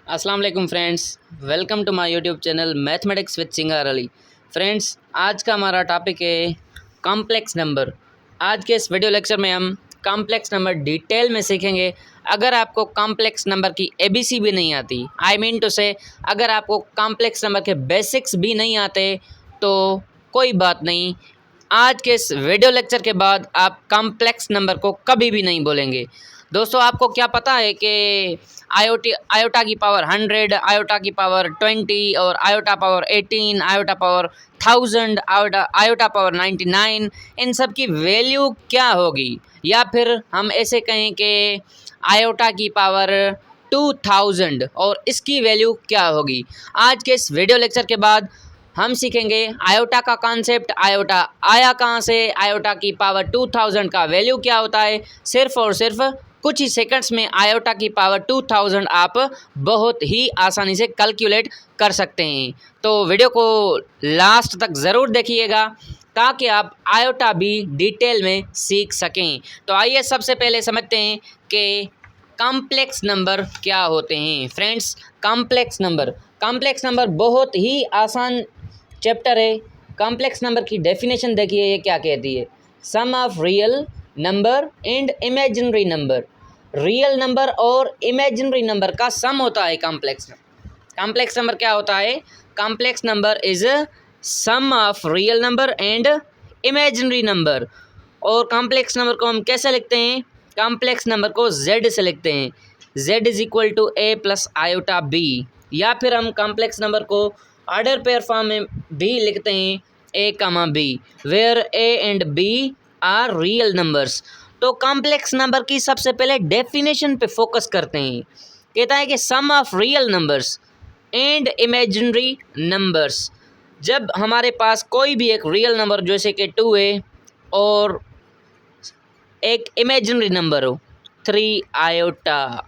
अस्सलाम वालेकुम friends, welcome to my YouTube channel mathematics with Singar Ali. Friends, आज का हमारा टॉपिक है कॉम्प्लेक्स नंबर। आज के इस वीडियो लेक्चर में हम कॉम्प्लेक्स नंबर डिटेल में सीखेंगे। अगर आपको कॉम्प्लेक्स नंबर की एबीसी भी नहीं आती, आई मीन टू से अगर आपको कॉम्प्लेक्स नंबर के बेसिक्स भी नहीं आते तो कोई बात नहीं, आज के इस वीडियो लेक्चर के बाद आप कॉम्प्लेक्स नंबर को कभी भी नहीं बोलेंगे। दोस्तों, आपको क्या पता है कि आयोटा की पावर 100, आयोटा की पावर 20 और iota power 18, iota power 1000, iota power 99, इन सब की वैल्यू क्या होगी? या फिर हम ऐसे कहें कि आयोटा की पावर 2000 और इसकी वैल्यू क्या होगी? आज के इस वीडियो लेक्चर के बाद हम सीखेंगे आयोटा का कॉन्सेप्ट, आयोटा आया कहाँ से, आयोटा की पावर 2000 का वैल्यू क्या होता है। सिर्फ और सिर्फ कुछ ही सेकंड्स में आयोटा की पावर 2000 आप बहुत ही आसानी से कैलकुलेट कर सकते हैं। तो वीडियो को लास्ट तक ज़रूर देखिएगा ताकि आप आयोटा भी डिटेल में सीख सकें। तो आइए सबसे पहले समझते हैं कि कॉम्प्लेक्स नंबर क्या होते हैं। फ्रेंड्स, कॉम्प्लेक्स नंबर बहुत ही आसान चैप्टर है। कॉम्प्लेक्स नंबर की डेफिनेशन देखिए, ये क्या कहती है। Sum of real number and imaginary number. Real number और इमेजिनरी नंबर का सम होता है कॉम्प्लेक्स नंबर। कॉम्प्लेक्स नंबर क्या होता है? Complex number is sum of real number and imaginary number. और कॉम्प्लेक्स नंबर को हम कैसे लिखते हैं? कॉम्प्लेक्स नंबर को z से लिखते हैं। z is equal to a plus iota b। या फिर हम कॉम्प्लेक्स नंबर को ऑर्डर पेयर फॉर्म में भी लिखते हैं, a comma b, where a and b are real numbers. तो कॉम्प्लेक्स नंबर की सबसे पहले डेफिनेशन पे फोकस करते हैं। कहता है कि sum of real numbers and imaginary numbers. जब हमारे पास कोई भी एक रियल नंबर जैसे कि 2 है और एक इमेजिनरी नंबर हो 3 आयोटा।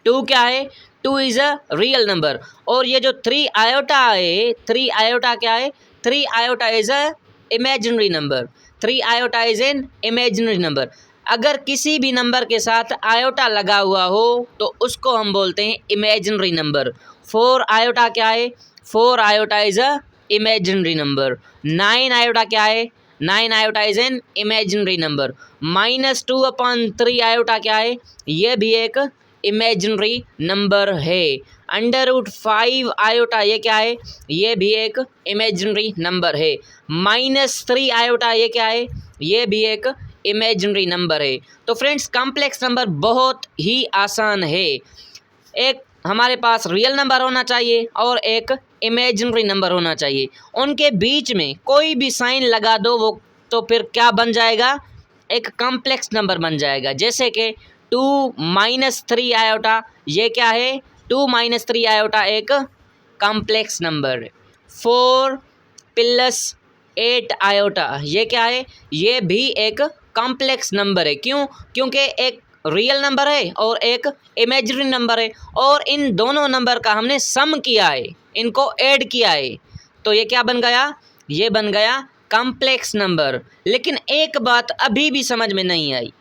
2 क्या है? 2 इज़ अ रियल नंबर। और ये जो 3 आयोटा है, 3 आयोटा क्या है? 3 iota is a imaginary number. 3 iota is an imaginary number. अगर किसी भी नंबर के साथ आयोटा लगा हुआ हो तो उसको हम बोलते हैं इमेजिनरी नंबर। 4 आयोटा क्या है? 4 iota is a imaginary number. 9 iota क्या है? 9 iota is an imaginary number. -2/3 iota क्या है? ये भी एक इमेजिनरी नंबर है। √5 आयोटा ये क्या है? ये भी एक इमेजिनरी नंबर है। -3 आयोटा ये क्या है? ये भी एक इमेजिनरी नंबर है। तो फ्रेंड्स, कॉम्प्लेक्स नंबर बहुत ही आसान है। एक हमारे पास रियल नंबर होना चाहिए और एक इमेजिनरी नंबर होना चाहिए। उनके बीच में कोई भी साइन लगा दो वो तो फिर क्या बन जाएगा? एक कॉम्प्लेक्स नंबर बन जाएगा। जैसे कि 2-3 आयोटा ये क्या है? 2-3 आयोटा एक कॉम्प्लेक्स नंबर है। 4+8 आयोटा ये क्या है? ये भी एक कॉम्प्लेक्स नंबर है। क्यों? क्योंकि एक रियल नंबर है और एक इमेजिनरी नंबर है और इन दोनों नंबर का हमने सम किया है, इनको ऐड किया है, तो ये क्या बन गया? ये बन गया कॉम्प्लेक्स नंबर। लेकिन एक बात अभी भी समझ में नहीं आई,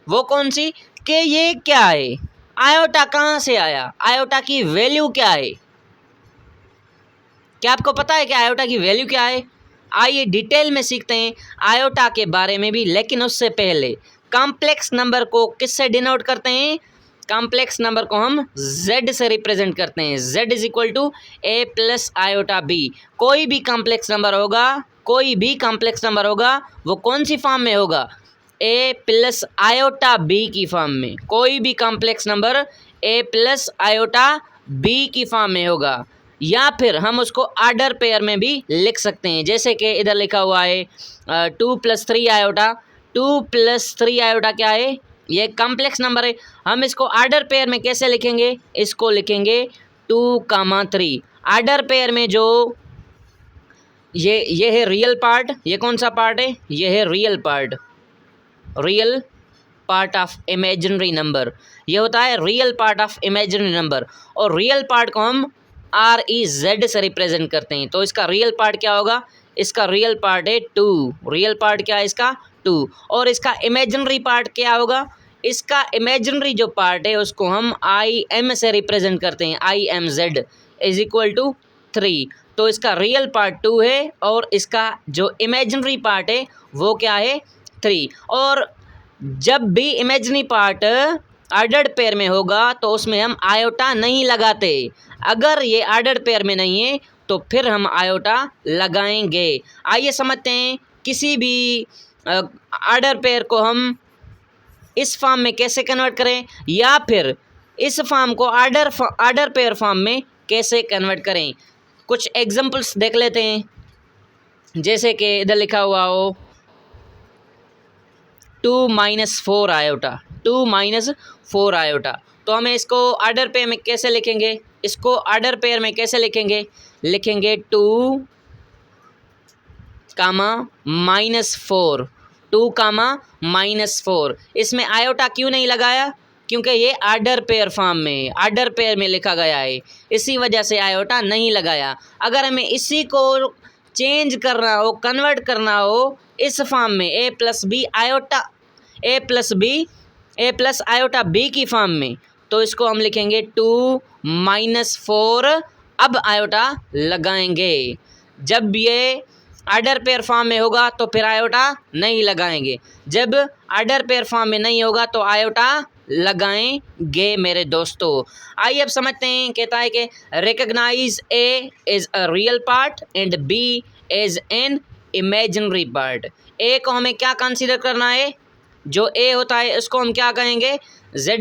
वो कौन सी? कि ये क्या है? आयोटा कहाँ से आया? आयोटा की वैल्यू क्या है? क्या आपको पता है कि आयोटा की वैल्यू क्या है? आइए डिटेल में सीखते हैं आयोटा के बारे में भी। लेकिन उससे पहले कॉम्प्लेक्स नंबर को किससे डिनोट करते हैं? कॉम्प्लेक्स नंबर को हम z से रिप्रेजेंट करते हैं। z is equal to a plus iota b। कोई भी कॉम्प्लेक्स नंबर होगा, कोई भी कॉम्प्लेक्स नंबर होगा, वो कौन सी फॉर्म में होगा? a प्लस आयोटा b की फॉर्म में। कोई भी complex number a plus iota b की फॉर्म में होगा। या फिर हम उसको ऑर्डर पेयर में भी लिख सकते हैं। जैसे कि इधर लिखा हुआ है 2+3 आयोटा। 2+3 आयोटा क्या है? ये कॉम्प्लेक्स नंबर है। हम इसको ऑर्डर पेयर में कैसे लिखेंगे? इसको लिखेंगे 2,3। ऑर्डर पेयर में जो ये है रियल पार्ट। ये कौन सा पार्ट है? ये है real part. Real part of imaginary number, ये होता है real part of imaginary number. और रियल पार्ट को हम REZ से रिप्रेजेंट करते हैं। तो इसका रियल पार्ट क्या होगा? इसका रियल पार्ट है 2। रियल पार्ट क्या है इसका? 2। और इसका इमेजिनरी पार्ट क्या होगा? इसका इमेजिनरी जो पार्ट है उसको हम आई एम से रिप्रेजेंट करते हैं, I M Z is equal to 3। तो इसका रियल पार्ट 2 है और इसका जो इमेजिनरी पार्ट है वो क्या है 3। और जब भी इमेजिनरी पार्ट ऑर्डर्ड पेयर में होगा तो उसमें हम आयोटा नहीं लगाते। अगर ये ऑर्डर्ड पेयर में नहीं है तो फिर हम आयोटा लगाएंगे। आइए समझते हैं किसी भी ऑर्डर पेयर को हम इस फॉर्म में कैसे कन्वर्ट करें या फिर इस फॉर्म को ऑर्डर पेयर फॉर्म में कैसे कन्वर्ट करें। कुछ एग्जांपल्स देख लेते हैं, जैसे कि इधर लिखा हुआ हो 2 - 4 आयोटा, 2 - 4 आयोटा। तो हमें इसको ऑर्डर पेयर में कैसे लिखेंगे, इसको ऑर्डर पेयर में कैसे लिखेंगे, लिखेंगे 2, -4, 2, -4। इसमें आयोटा क्यों नहीं लगाया, क्योंकि ये ऑर्डर पेयर फॉर्म में, ऑर्डर पेयर में लिखा गया है, इसी वजह से आयोटा नहीं लगाया। अगर हमें इसी को चेंज करना हो, कन्वर्ट करना हो इस फॉर्म में a + b iota, a + iota b की फॉर्म में, तो इसको हम लिखेंगे 2 - 4। अब आयोटा लगाएंगे। जब ये ऑर्डर पेयर फॉर्म में होगा तो फिर आयोटा नहीं लगाएंगे, जब ऑर्डर पेयर फॉर्म में नहीं होगा तो आयोटा लगाएंगे मेरे दोस्तों। आइए अब समझते हैं। कहता है कि recognize a is a real part and b is an imaginary part. A को हमें क्या कंसीडर करना है, जो ए होता है उसको हम क्या कहेंगे, z =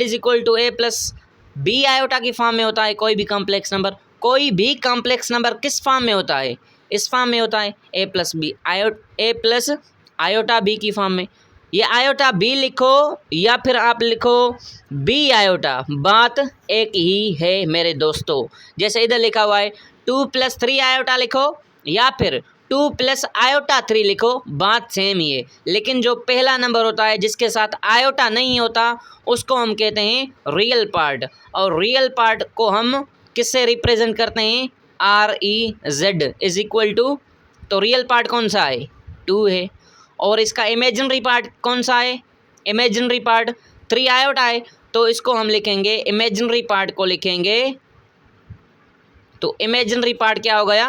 a + b आयोटा की फॉर्म में होता है कोई भी कॉम्प्लेक्स नंबर। कोई भी कॉम्प्लेक्स नंबर किस फॉर्म में होता है, इस फॉर्म में होता है, a + आयोटा b की फॉर्म में। ये आयोटा b लिखो या फिर आप लिखो b आयोटा, बात एक ही है मेरे दोस्तों। जैसे इधर लिखा हुआ है 2 + 3 आयोटा लिखो या फिर 2 + आयोटा 3 लिखो, बात सेम ही है। लेकिन जो पहला नंबर होता है जिसके साथ आयोटा नहीं होता उसको हम कहते हैं रियल पार्ट, और रियल पार्ट को हम किससे रिप्रेजेंट करते हैं, REZ इज इक्वल टू, तो रियल पार्ट कौन सा है 2 है, और इसका इमेजिनरी पार्ट कौन सा है, इमेजिनरी पार्ट 3 आयोटा है, तो इसको हम लिखेंगे, इमेजिनरी पार्ट को लिखेंगे, तो इमेजिनरी पार्ट क्या हो गया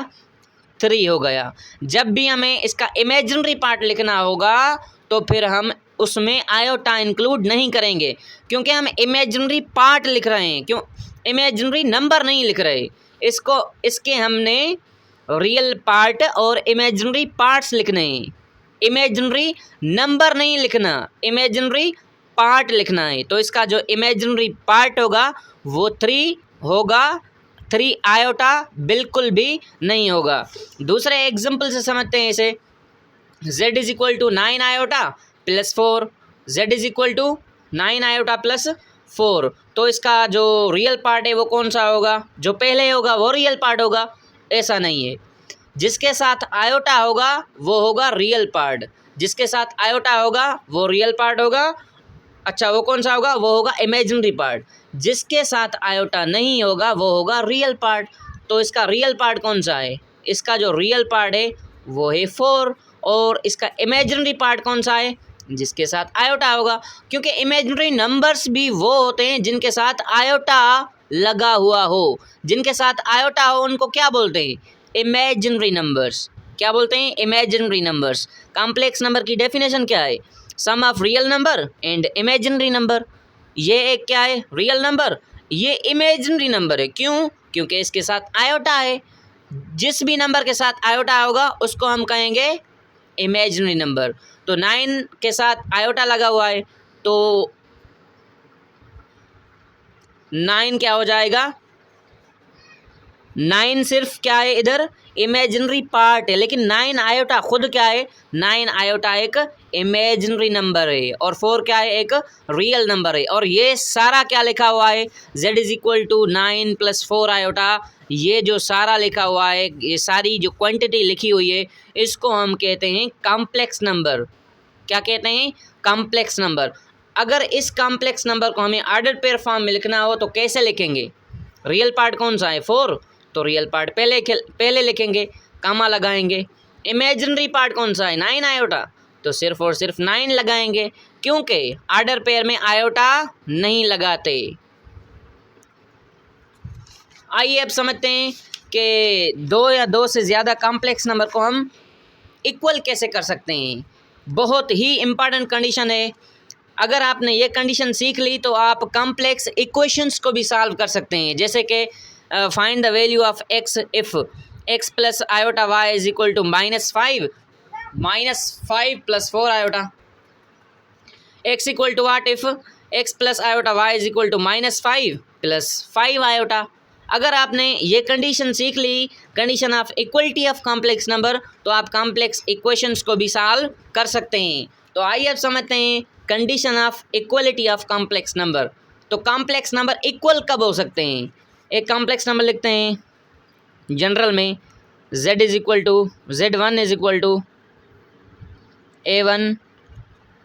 3 हो गया। जब भी हमें इसका इमेजिनरी पार्ट लिखना होगा तो फिर हम उसमें आयोटा इंक्लूड नहीं करेंगे, क्योंकि हम इमेजिनरी पार्ट लिख रहे हैं, क्यों इमेजिनरी नंबर नहीं लिख रहे। इसके हमने रियल पार्ट और इमेजिनरी पार्ट्स लिखने हैं, इमेजिनरी नंबर नहीं लिखना, इमेजिनरी पार्ट लिखना है। तो इसका जो इमेजिनरी पार्ट होगा वो 3 होगा, 3 आयोटा बिल्कुल भी नहीं होगा। दूसरे एग्जाम्पल से समझते हैं इसे, z = 9 आयोटा + 4, z = 9 आयोटा + 4। तो इसका जो रियल पार्ट है वो कौन सा होगा, जो पहले होगा वो रियल पार्ट होगा, ऐसा नहीं है। जिसके साथ आयोटा होगा वो होगा रियल पार्ट, जिसके साथ आयोटा होगा वो रियल पार्ट होगा। अच्छा, वो कौन सा होगा, वो होगा इमेजिनरी पार्ट। जिसके साथ आयोटा नहीं होगा वो होगा रियल पार्ट। तो इसका रियल पार्ट कौन सा है, इसका जो रियल पार्ट है वो है 4, और इसका इमेजिनरी पार्ट कौन सा है, जिसके साथ आयोटा होगा, क्योंकि इमेजिनरी नंबर्स भी वो होते हैं जिनके साथ आयोटा लगा हुआ हो। जिनके साथ आयोटा हो उनको क्या बोलते हैं, इमेजिनरी नंबर्स। क्या बोलते हैं, इमेजिनरी नंबर्स। कॉम्प्लेक्स नंबर की डेफिनेशन क्या है, sum of real number and imaginary number. ये एक क्या है, रियल नंबर, ये इमेजिनरी नंबर है। क्यों, क्योंकि इसके साथ आयोटा है। जिस भी नंबर के साथ आयोटा होगा उसको हम कहेंगे इमेजिनरी नंबर। तो 9 के साथ आयोटा लगा हुआ है तो 9 क्या हो जाएगा, 9 सिर्फ क्या है इधर इमेजिनरी पार्ट है, लेकिन 9 आयोटा खुद क्या है, 9 आयोटा एक इमेजिनरी नंबर है, और 4 क्या है, एक रियल नंबर है। और ये सारा क्या लिखा हुआ है, z = 9 + 4 आयोटा, ये जो सारा लिखा हुआ है, ये सारी जो क्वांटिटी लिखी हुई है, इसको हम कहते हैं कॉम्प्लेक्स नंबर। क्या कहते हैं, कॉम्प्लेक्स नंबर। अगर इस कॉम्प्लेक्स नंबर को हमें ऑर्डर पेयर फॉर्म में लिखना हो तो कैसे लिखेंगे, रियल पार्ट कौन सा है 4, तो रियल पार्ट पहले लिखेंगे, कामा लगाएंगे। इमेजिनरी पार्ट कौन सा है 9 आयोटा, तो सिर्फ और सिर्फ 9 लगाएंगे, क्योंकि ऑर्डर पेयर में आयोटा नहीं लगाते। आइए अब समझते हैं कि दो या दो से ज़्यादा कॉम्प्लेक्स नंबर को हम इक्वल कैसे कर सकते हैं। बहुत ही इम्पॉर्टेंट कंडीशन है। अगर आपने ये कंडीशन सीख ली तो आप कॉम्प्लेक्स इक्वेशंस को भी सॉल्व कर सकते हैं। जैसे कि find the value of x if x plus iota y is equal to -5 + 4 iota. X equal to what if x plus iota y is equal to -5 + 5 iota. अगर आपने ये कंडीशन सीख ली, condition of equality of complex number, तो आप complex equations को भी solve कर सकते हैं। तो आइए अब समझते हैं condition of equality of complex number. तो कॉम्प्लेक्स नंबर इक्वल कब हो सकते हैं? एक कॉम्प्लेक्स नंबर लिखते हैं जनरल में, z is equal to z1 is equal to a1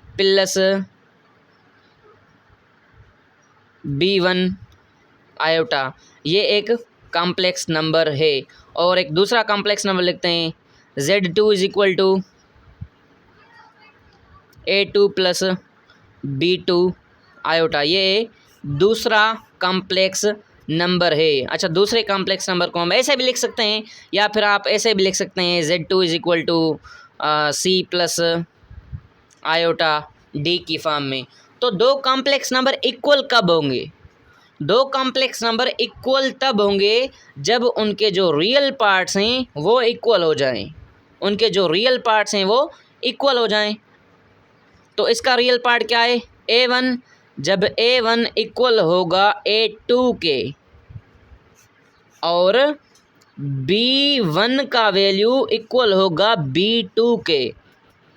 plus b1 iota. ये एक कॉम्प्लेक्स नंबर है। और एक दूसरा कॉम्प्लेक्स नंबर लिखते हैं z2 is equal to a2 plus b2 iota. ये दूसरा कॉम्प्लेक्स नंबर है। अच्छा, दूसरे कॉम्प्लेक्स नंबर को हम ऐसे भी लिख सकते हैं, या फिर आप ऐसे भी लिख सकते हैं z2 is equal to c plus iota d की फॉर्म में। तो दो कॉम्प्लेक्स नंबर इक्वल कब होंगे? दो कॉम्प्लेक्स नंबर इक्वल तब होंगे जब उनके जो रियल पार्ट्स हैं वो इक्वल हो जाएं। उनके जो रियल पार्ट्स हैं वो इक्वल हो जाएं। तो इसका रियल पार्ट क्या है? a1। जब a1 इक्वल होगा a2 के और b1 का वैल्यू इक्वल होगा b2 के,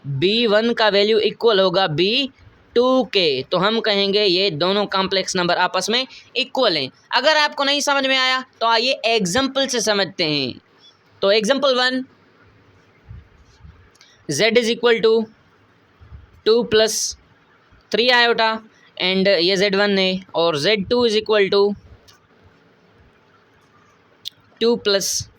b1 का वैल्यू इक्वल होगा b2 के, तो हम कहेंगे ये दोनों कॉम्प्लेक्स नंबर आपस में इक्वल हैं। अगर आपको नहीं समझ में आया तो आइए एग्जाम्पल से समझते हैं। तो example 1, z is equal to 2 + 3 iota and ये z1 है, और z2 is equal to 2 +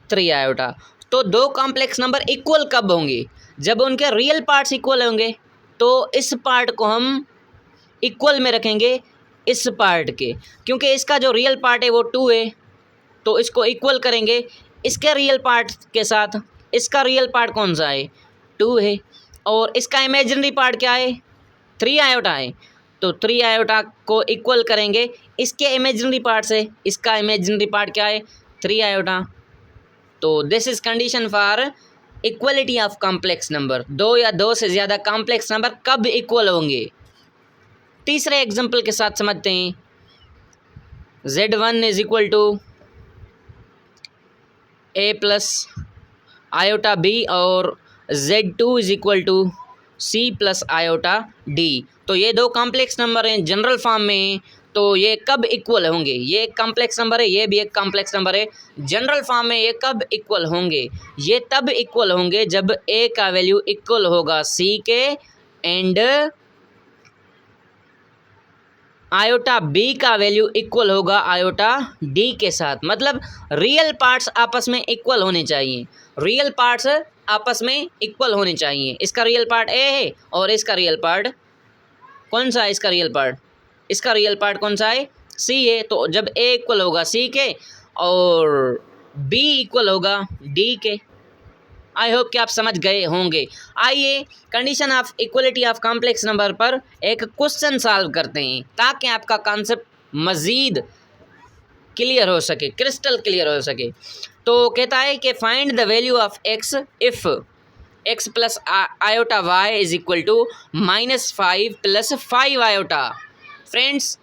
3 iota. तो दो कॉम्प्लेक्स नंबर इक्वल कब होंगे? जब उनके रियल पार्ट्स इक्वल होंगे। तो इस पार्ट को हम इक्वल में रखेंगे इस पार्ट के, क्योंकि इसका जो रियल पार्ट है वो 2 है, तो इसको इक्वल करेंगे इसके रियल पार्ट के साथ। इसका रियल पार्ट कौन सा है? 2 है, और इसका इमेजिनरी पार्ट क्या है? 3 आयोटा है, तो 3 आयोटा को इक्वल करेंगे इसके इमेजिनरी पार्ट से। इसका इमेजिनरी पार्ट क्या है? 3 आयोटा। तो this is condition for equality of complex number. दो या दो से ज़्यादा कॉम्प्लेक्स नंबर कब इक्वल होंगे? तीसरे एग्जाम्पल के साथ समझते हैं। z1 is equal to a plus iota b और z2 is equal to c plus iota d। तो ये दो कॉम्प्लेक्स नंबर हैं, जनरल फॉर्म में, तो ये कब इक्वल होंगे? ये एक कॉम्प्लेक्स नंबर है, ये भी एक कॉम्प्लेक्स नंबर है। जनरल फॉर्म में ये कब इक्वल होंगे? ये तब इक्वल होंगे जब a का वैल्यू इक्वल होगा c के एंड आयोटा b का वैल्यू इक्वल होगा आयोटा d के साथ। मतलब रियल पार्ट्स आपस में इक्वल होने चाहिए। रियल पार्ट्स आपस में इक्वल होने चाहिए। इसका रियल पार्ट a है और इसका रियल पार्ट कौन सा है? इसका रियल पार्ट, इसका रियल पार्ट कौन सा है? c है। तो जब a इक्वल होगा c के और b इक्वल होगा d के। आई होप कि आप समझ गए होंगे। आइए condition of equality of complex number पर एक क्वेश्चन सॉल्व करते हैं, ताकि आपका कॉन्सेप्ट मज़ीद क्लियर हो सके, क्रिस्टल क्लियर हो सके। तो कहता है कि find the value of x if x plus iota y is equal to -5 + 5 iota. Friends,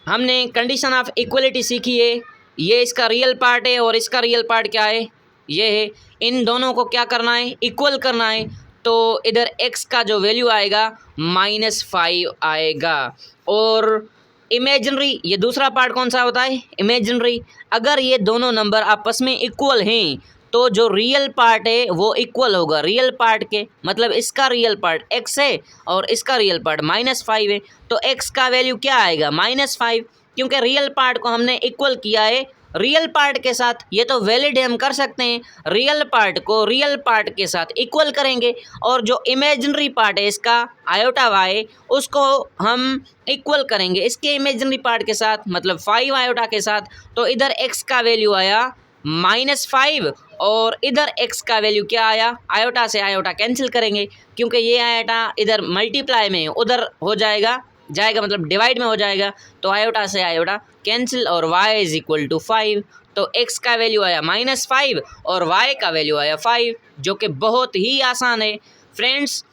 हमने कंडीशन ऑफ इक्वलिटी सीखी है। ये इसका रियल पार्ट है और इसका रियल पार्ट क्या है? ये है। इन दोनों को क्या करना है? इक्वल करना है। तो इधर x का जो वैल्यू आएगा -5 आएगा, और इमेजिनरी, ये दूसरा पार्ट कौन सा होता है? इमेजिनरी। अगर ये दोनों नंबर आपस में इक्वल हैं तो जो रियल पार्ट है वो इक्वल होगा रियल पार्ट के। मतलब इसका रियल पार्ट x है और इसका रियल पार्ट -5 है, तो x का वैल्यू क्या आएगा? -5, क्योंकि रियल पार्ट को हमने इक्वल किया है रियल पार्ट के साथ, ये तो वैलिड है, हम कर सकते हैं, रियल पार्ट को रियल पार्ट के साथ इक्वल करेंगे और जो इमेजिनरी पार्ट है इसका आयोटा वाई उसको हम इक्वल करेंगे इसके इमेजिनरी पार्ट के साथ, मतलब 5 आयोटा के साथ। तो इधर x का वैल्यू आया -5 और इधर x का वैल्यू क्या आया, आयोटा से आयोटा कैंसिल करेंगे क्योंकि ये आयोटा इधर मल्टीप्लाई में उधर हो जाएगा मतलब डिवाइड में हो जाएगा, तो आयोटा से आयोटा कैंसिल और y इज इक्वल टू 5। तो x का वैल्यू आया -5 और y का वैल्यू आया 5, जो कि बहुत ही आसान है फ्रेंड्स।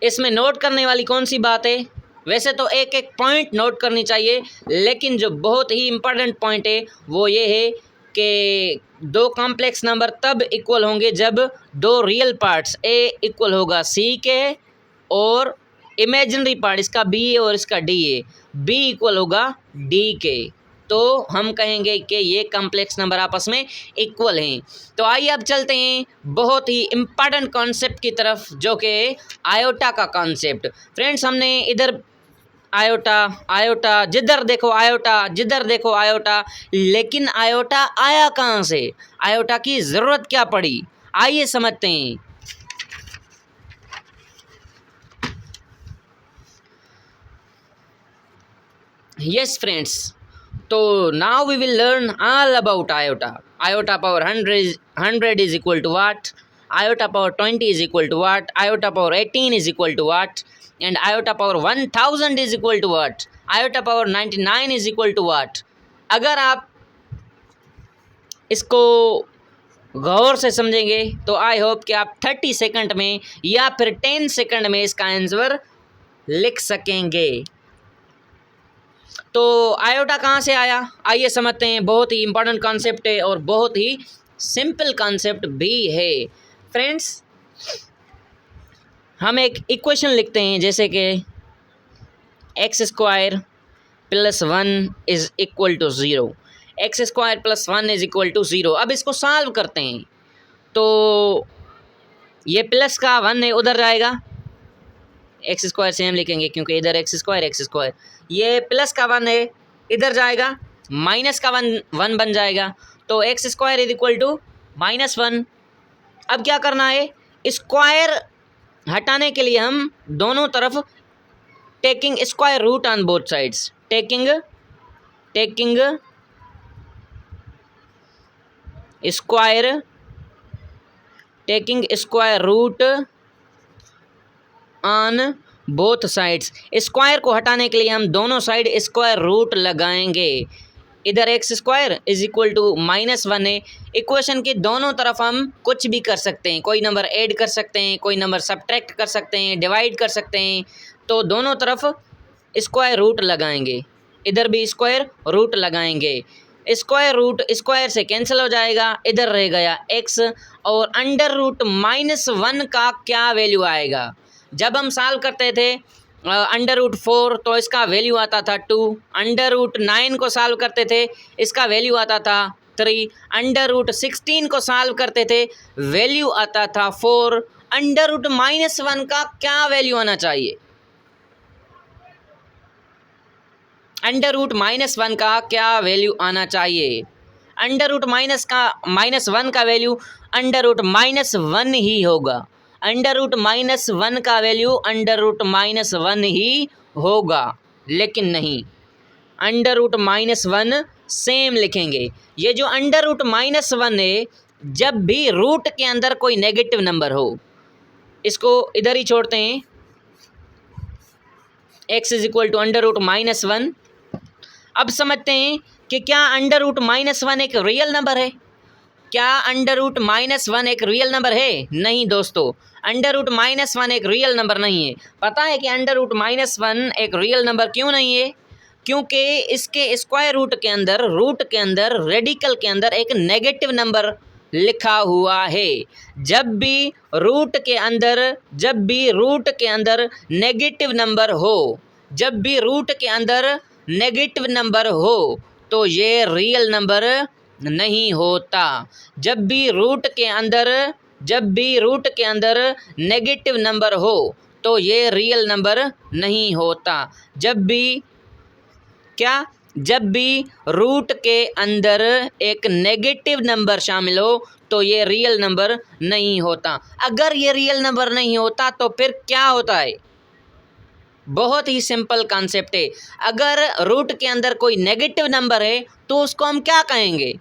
इसमें नोट करने वाली कौन सी बात है, वैसे तो एक एक पॉइंट नोट करनी चाहिए, लेकिन जो बहुत ही इम्पोर्टेंट पॉइंट है वो ये है कि दो कॉम्प्लेक्स नंबर तब इक्वल होंगे जब दो रियल पार्ट्स a इक्वल होगा c के और इमेजिनरी पार्ट इसका b और इसका d है, b इक्वल होगा d के, तो हम कहेंगे कि ये कॉम्प्लेक्स नंबर आपस में इक्वल हैं। तो आइए अब चलते हैं बहुत ही इम्पॉर्टेंट कॉन्सेप्ट की तरफ, जो कि आयोटा का कॉन्सेप्ट। फ्रेंड्स हमने इधर आयोटा जिधर देखो आयोटा, लेकिन आयोटा आया कहाँ से, आयोटा की ज़रूरत क्या पड़ी, आइए समझते हैं। Yes friends, so now we will learn all about iota. Iota power 100 is equal to what, iota power 20 is equal to what, iota power 18 is equal to what, and iota power 1000 is equal to what, iota power 99 is equal to what। अगर आप इसको गौर से समझेंगे तो I hope कि आप 30 second में या फिर 10 सेकंड में इसका आंसर लिख सकेंगे। तो आयोटा कहाँ से आया, आइए समझते हैं। बहुत ही इंपॉर्टेंट कॉन्सेप्ट है और बहुत ही सिंपल कॉन्सेप्ट भी है फ्रेंड्स। हम एक इक्वेशन लिखते हैं जैसे कि x² + 1 is equal to 0, x² + 1 is equal to 0। अब इसको सॉल्व करते हैं तो ये प्लस का 1 है उधर जाएगा, x² सेम लिखेंगे क्योंकि इधर x², ये प्लस का 1 है इधर जाएगा, माइनस का 1 बन जाएगा, तो x² इज इक्वल टू -1। अब क्या करना है, स्क्वायर हटाने के लिए हम दोनों तरफ taking square root on both sides, taking square root on both sides. Square को हटाने के लिए हम दोनों साइड स्क्वायर रूट लगाएंगे। इधर x² इज इक्वल टू -1 है, इक्वेशन के दोनों तरफ हम कुछ भी कर सकते हैं, कोई नंबर ऐड कर सकते हैं, कोई नंबर सब्ट्रैक्ट कर सकते हैं, डिवाइड कर सकते हैं, तो दोनों तरफ स्क्वायर रूट लगाएंगे, इधर भी स्क्वायर रूट लगाएंगे। स्क्वायर रूट स्क्वायर से कैंसिल हो जाएगा, इधर रह गया x और √-1 का क्या वैल्यू आएगा। जब हम सॉल्व करते थे √4 तो इसका वैल्यू आता था 2, √9 को सॉल्व करते थे इसका वैल्यू आता था 3, √16 को सॉल्व करते थे वैल्यू आता था 4, √-1 का क्या वैल्यू आना चाहिए, √-1 का क्या वैल्यू आना चाहिए, √-1 का वैल्यू √-1 ही होगा, √-1 का वैल्यू √-1 ही होगा, लेकिन नहीं √-1 सेम लिखेंगे। ये जो √-1 है, जब भी रूट के अंदर कोई नेगेटिव नंबर हो, इसको इधर ही छोड़ते हैं, x इज इक्वल टू √-1। अब समझते हैं कि क्या √-1 एक रियल नंबर है, क्या √-1 एक रियल नंबर है? नहीं दोस्तों, √-1 एक रियल नंबर नहीं है। पता है कि √-1 एक रियल नंबर क्यों नहीं है? क्योंकि इसके स्क्वायर रूट के अंदर रेडिकल के अंदर एक नेगेटिव नंबर लिखा हुआ है। जब भी रूट के अंदर नेगेटिव नंबर हो, तो ये रियल नंबर नहीं होता। जब भी रूट के अंदर नेगेटिव नंबर हो तो ये रियल नंबर नहीं होता। जब भी जब भी रूट के अंदर एक नेगेटिव नंबर शामिल हो तो ये रियल नंबर नहीं होता। अगर ये रियल नंबर नहीं होता तो फिर क्या होता है? बहुत ही सिंपल कॉन्सेप्ट है। अगर रूट के अंदर कोई नेगेटिव नंबर है तो उसको हम क्या कहेंगे?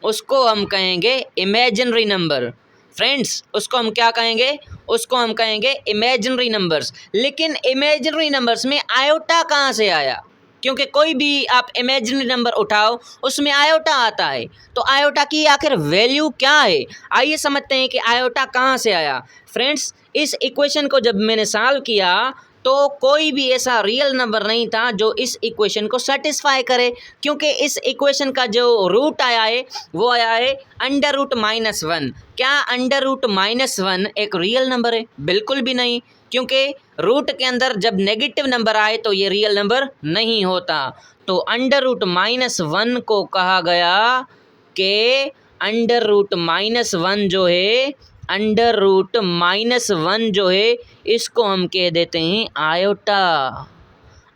उसको हम कहेंगे इमेजिनरी नंबर। फ्रेंड्स, उसको हम क्या कहेंगे? उसको हम कहेंगे इमेजिनरी नंबर्स। लेकिन इमेजिनरी नंबर्स में आयोटा कहाँ से आया? क्योंकि कोई भी आप इमेजिनरी नंबर उठाओ उसमें आयोटा आता है। तो आयोटा की आखिर वैल्यू क्या है? आइए समझते हैं कि आयोटा कहाँ से आया। फ्रेंड्स, इस इक्वेशन को जब मैंने सॉल्व किया तो कोई भी ऐसा रियल नंबर नहीं था जो इस इक्वेशन को सेटिस्फाई करे, क्योंकि इस इक्वेशन का जो रूट आया है वो आया है √-1। क्या √-1 एक रियल नंबर है? बिल्कुल भी नहीं, क्योंकि रूट के अंदर जब नेगेटिव नंबर आए तो ये रियल नंबर नहीं होता। तो √-1 को कहा गया कि √-1 जो है, √-1 जो है इसको हम कह देते हैं iota.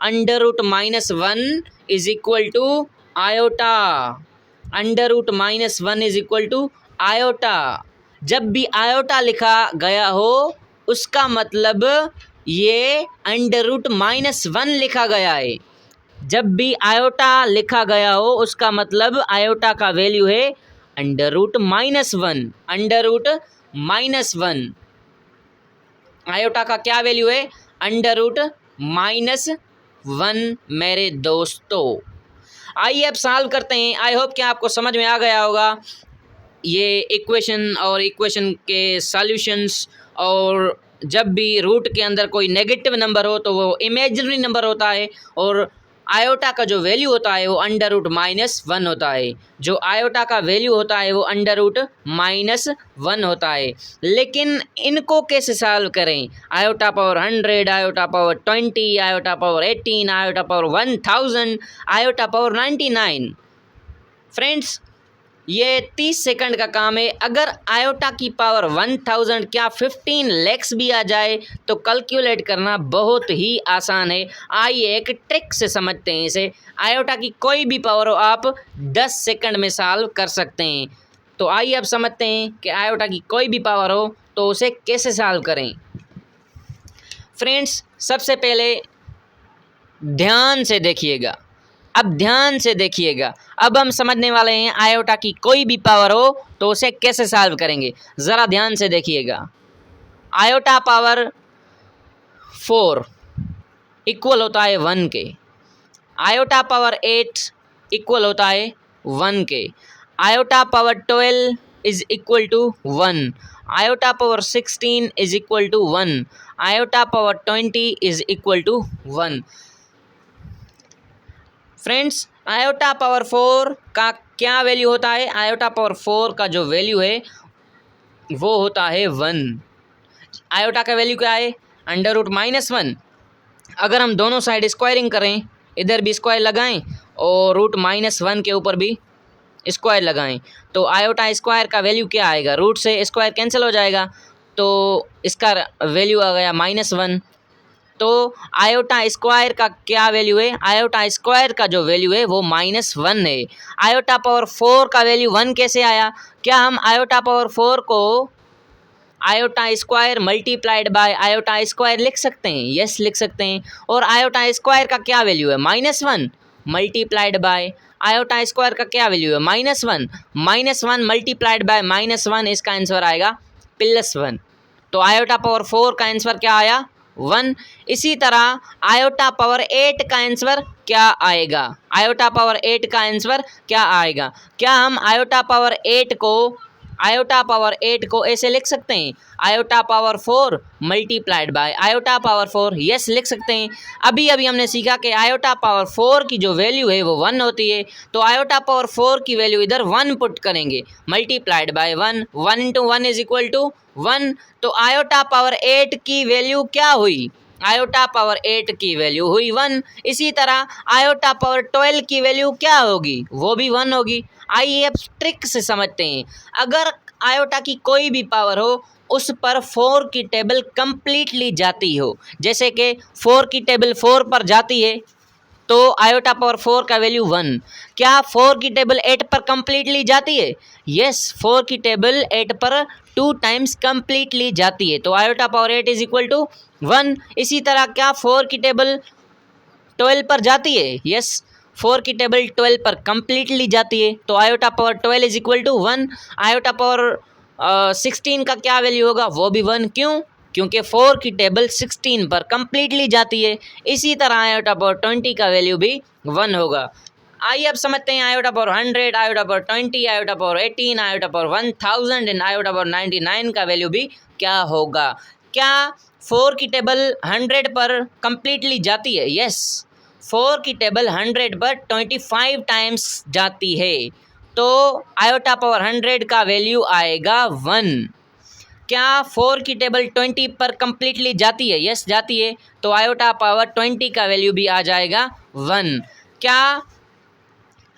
√-1 is equal to iota. √-1 is equal to iota. जब भी आयोटा लिखा गया हो उसका मतलब ये √-1 लिखा गया है। जब भी आयोटा लिखा गया हो उसका मतलब आयोटा का वैल्यू है √-1। √-1 आयोटा का क्या वैल्यू है? √-1 मेरे दोस्तों। आइए अब सॉल्व करते हैं। आई होप कि आपको समझ में आ गया होगा ये इक्वेशन और इक्वेशन के सॉल्यूशंस। और जब भी रूट के अंदर कोई नेगेटिव नंबर हो तो वो इमेजिनरी नंबर होता है, और आयोटा का जो वैल्यू होता है वो √-1 होता है। जो आयोटा का वैल्यू होता है वो √-1 होता है। लेकिन इनको कैसे सॉल्व करें? Iota power 100, iota power 20, iota power 18, iota power 1000, iota power 99। Friends, ये 30 सेकंड का काम है। अगर आयोटा की पावर 1000 क्या 15 लैक्स भी आ जाए तो कैलकुलेट करना बहुत ही आसान है। आइए एक ट्रिक से समझते हैं इसे। आयोटा की कोई भी पावर हो आप 10 सेकंड में सॉल्व कर सकते हैं। तो आइए अब समझते हैं कि आयोटा की कोई भी पावर हो तो उसे कैसे सॉल्व करें। फ्रेंड्स, सबसे पहले ध्यान से देखिएगा। अब ध्यान से देखिएगा। अब हम समझने वाले हैं आयोटा की कोई भी पावर हो तो उसे कैसे सॉल्व करेंगे। ज़रा ध्यान से देखिएगा। आयोटा पावर 4 इक्वल होता है 1 के। आयोटा पावर 8 इक्वल होता है 1 के। Iota power 12 is equal to 1। Iota power 16 is equal to 1। Iota power 20 is equal to 1। Friends, iota power 4 का क्या वैल्यू होता है? आयोटा पावर 4 का जो वैल्यू है वो होता है 1। आयोटा का वैल्यू क्या है? √-1। अगर हम दोनों साइड स्क्वायरिंग करें, इधर भी स्क्वायर लगाएं और √-1 के ऊपर भी स्क्वायर लगाएं, तो आयोटा स्क्वायर का वैल्यू क्या आएगा? रूट से स्क्वायर कैंसिल हो जाएगा तो इसका वैल्यू आ गया -1। तो आयोटा स्क्वायर का क्या वैल्यू है? आयोटा स्क्वायर का जो वैल्यू है वो -1 है। आयोटा पावर 4 का वैल्यू 1 कैसे आया? क्या हम आयोटा पावर 4 को iota square multiplied by iota square लिख सकते हैं? यस, लिख सकते हैं। और आयोटा स्क्वायर का क्या वैल्यू है? -1 मल्टीप्लाइड बाय आयोटा स्क्वायर का क्या वैल्यू है? -1। -1 मल्टीप्लाइड बाय -1, इसका आंसर आएगा +1। तो आयोटा पावर 4 का आंसर क्या आया? 1। इसी तरह आयोटा पावर 8 का आंसर क्या आएगा? आयोटा पावर 8 का आंसर क्या आएगा? क्या हम आयोटा पावर 8 को ऐसे लिख सकते हैं? Iota power 4 multiplied by iota power 4। Yes, लिख सकते हैं। अभी हमने सीखा कि आयोटा पावर 4 की जो वैल्यू है वो 1 होती है। तो आयोटा पावर 4 की वैल्यू इधर 1 पुट करेंगे, multiplied by 1। 1 × 1 is equal to 1। तो आयोटा पावर 8 की वैल्यू क्या हुई? आयोटा पावर 8 की वैल्यू हुई 1। इसी तरह आयोटा पावर 12 की वैल्यू क्या होगी? वो भी 1 होगी। आइए अब ट्रिक से समझते हैं। अगर आयोटा की कोई भी पावर हो उस पर 4 की टेबल कंप्लीटली जाती हो, जैसे कि 4 की टेबल 4 पर जाती है तो आयोटा पावर 4 का वैल्यू 1। क्या 4 की टेबल 8 पर कंप्लीटली जाती है? यस, 4 की टेबल 8 पर 2 टाइम्स कंप्लीटली जाती है, तो iota power 8 is equal to 1। इसी तरह क्या 4 की टेबल 12 पर जाती है? यस, 4 की टेबल 12 पर कंप्लीटली जाती है, तो iota power 12 is equal to 1। Iota power 16 का क्या वैल्यू होगा? वो भी 1। क्यों? क्योंकि 4 की टेबल 16 पर कंप्लीटली जाती है। इसी तरह आयोटा पावर 20 का वैल्यू भी 1 होगा। आइए अब समझते हैं iota power 100, iota power 20, iota power 18, iota power 1000 and iota power 99 का वैल्यू भी क्या होगा। क्या 4 की टेबल 100 पर कंप्लीटली जाती है? यस, 4 की टेबल 100 पर 25 टाइम्स जाती है, तो आयोटा पावर 100 का वैल्यू आएगा 1। क्या 4 की टेबल 20 पर कंप्लीटली जाती है? यस, जाती है, तो आयोटा पावर 20 का वैल्यू भी आ जाएगा 1। क्या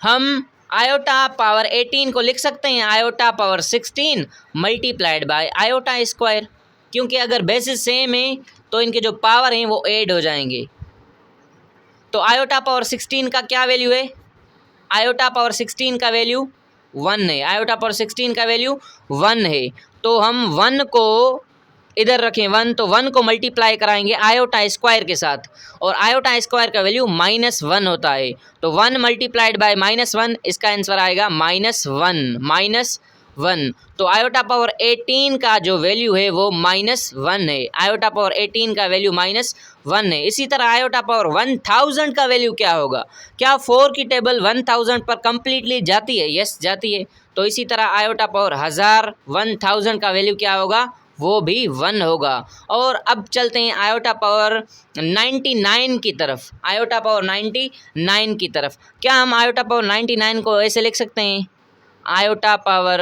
हम आयोटा पावर 18 को लिख सकते हैं iota power 16 multiplied by iota square? क्योंकि अगर बेसिस सेम है तो इनके जो पावर हैं वो ऐड हो जाएंगे। तो आयोटा पावर 16 का क्या वैल्यू है? आयोटा पावर 16 का वैल्यू 1 है। आयोटा पावर 16 का वैल्यू 1 है, तो हम 1 को इधर रखें 1, तो 1 को मल्टीप्लाई कराएंगे आयोटा स्क्वायर के साथ, और आयोटा स्क्वायर का वैल्यू -1 होता है, तो 1 मल्टीप्लाइड बाय -1, इसका आंसर आएगा -1। तो आयोटा पावर 18 का जो वैल्यू है वो -1 है। आयोटा पावर 18 का वैल्यू -1 है। इसी तरह आयोटा पावर 1000 का वैल्यू क्या होगा? क्या 4 की टेबल 1000 पर कंप्लीटली जाती है? यस, जाती है, तो इसी तरह आयोटा पावर 1000 का वैल्यू क्या होगा? वो भी 1 होगा। और अब चलते हैं आयोटा पावर 99 की तरफ। आयोटा पावर 99 की तरफ क्या हम आयोटा पावर 99 को ऐसे लिख सकते हैं? आयोटा पावर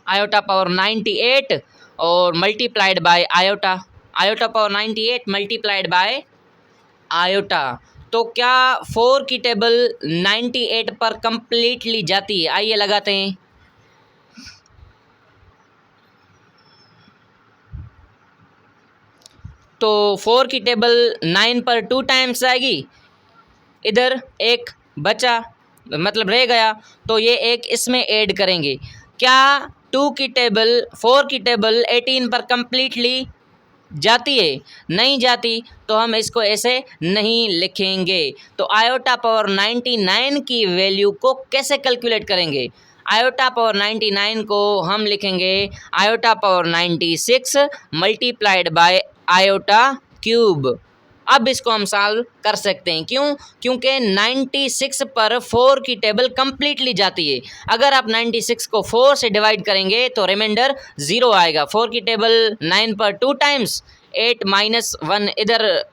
98 और multiplied by iota. Iota power 98 multiplied by iota. तो क्या 4 की टेबल 98 पर कंप्लीटली जाती है? आइए लगाते हैं। तो 4 की टेबल 9 पर 2 टाइम्स जाएगी, इधर एक बचा मतलब रह गया, तो ये एक इसमें ऐड करेंगे। क्या 2 की टेबल 4 की टेबल 18 पर कंप्लीटली जाती है? नहीं जाती, तो हम इसको ऐसे नहीं लिखेंगे। तो आयोटा पावर 99 की वैल्यू को कैसे कैलकुलेट करेंगे? आयोटा पावर 99 को हम लिखेंगे iota power 96 multiplied by iota cube. अब इसको हम सॉल्व कर सकते हैं। क्यों? क्योंकि 96 पर 4 की टेबल कंप्लीटली जाती है। अगर आप 96 को 4 से डिवाइड करेंगे तो रिमाइंडर 0 आएगा। 4 की टेबल 9 पर 2 टाइम्स, 8 -1 इधर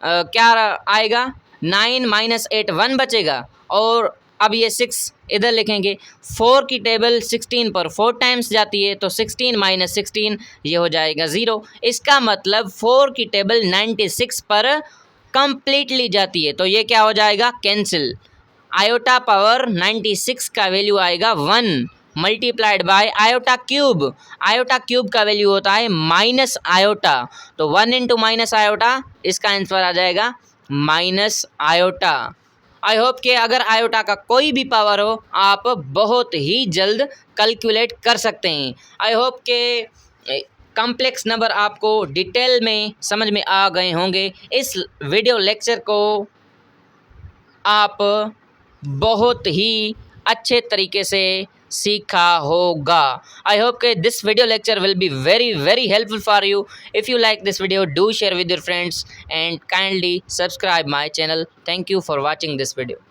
क्या आएगा? 9 - 8 1 बचेगा, और अब ये 6 इधर लिखेंगे। 4 की टेबल 16 पर 4 टाइम्स जाती है, तो 16 - 16 ये हो जाएगा 0। इसका मतलब 4 की टेबल 96 पर कंप्लीटली जाती है, तो ये क्या हो जाएगा? कैंसिल। आयोटा पावर 96 का वैल्यू आएगा 1 multiplied by iota cube. Iota cube का वैल्यू होता है माइनस आयोटा, तो 1 इंटू माइनस आयोटा, इसका आंसर आ जाएगा माइनस आयोटा। आई होप कि अगर आयोटा का कोई भी पावर हो आप बहुत ही जल्द कैलकुलेट कर सकते हैं। आई होप कि कॉम्प्लेक्स नंबर आपको डिटेल में समझ में आ गए होंगे। इस वीडियो लेक्चर को आप बहुत ही अच्छे तरीके से सीखा होगा। आई होप कि this video lecture will be very helpful for you. If you like this video, do share with your friends and kindly subscribe my channel. Thank you for watching this video.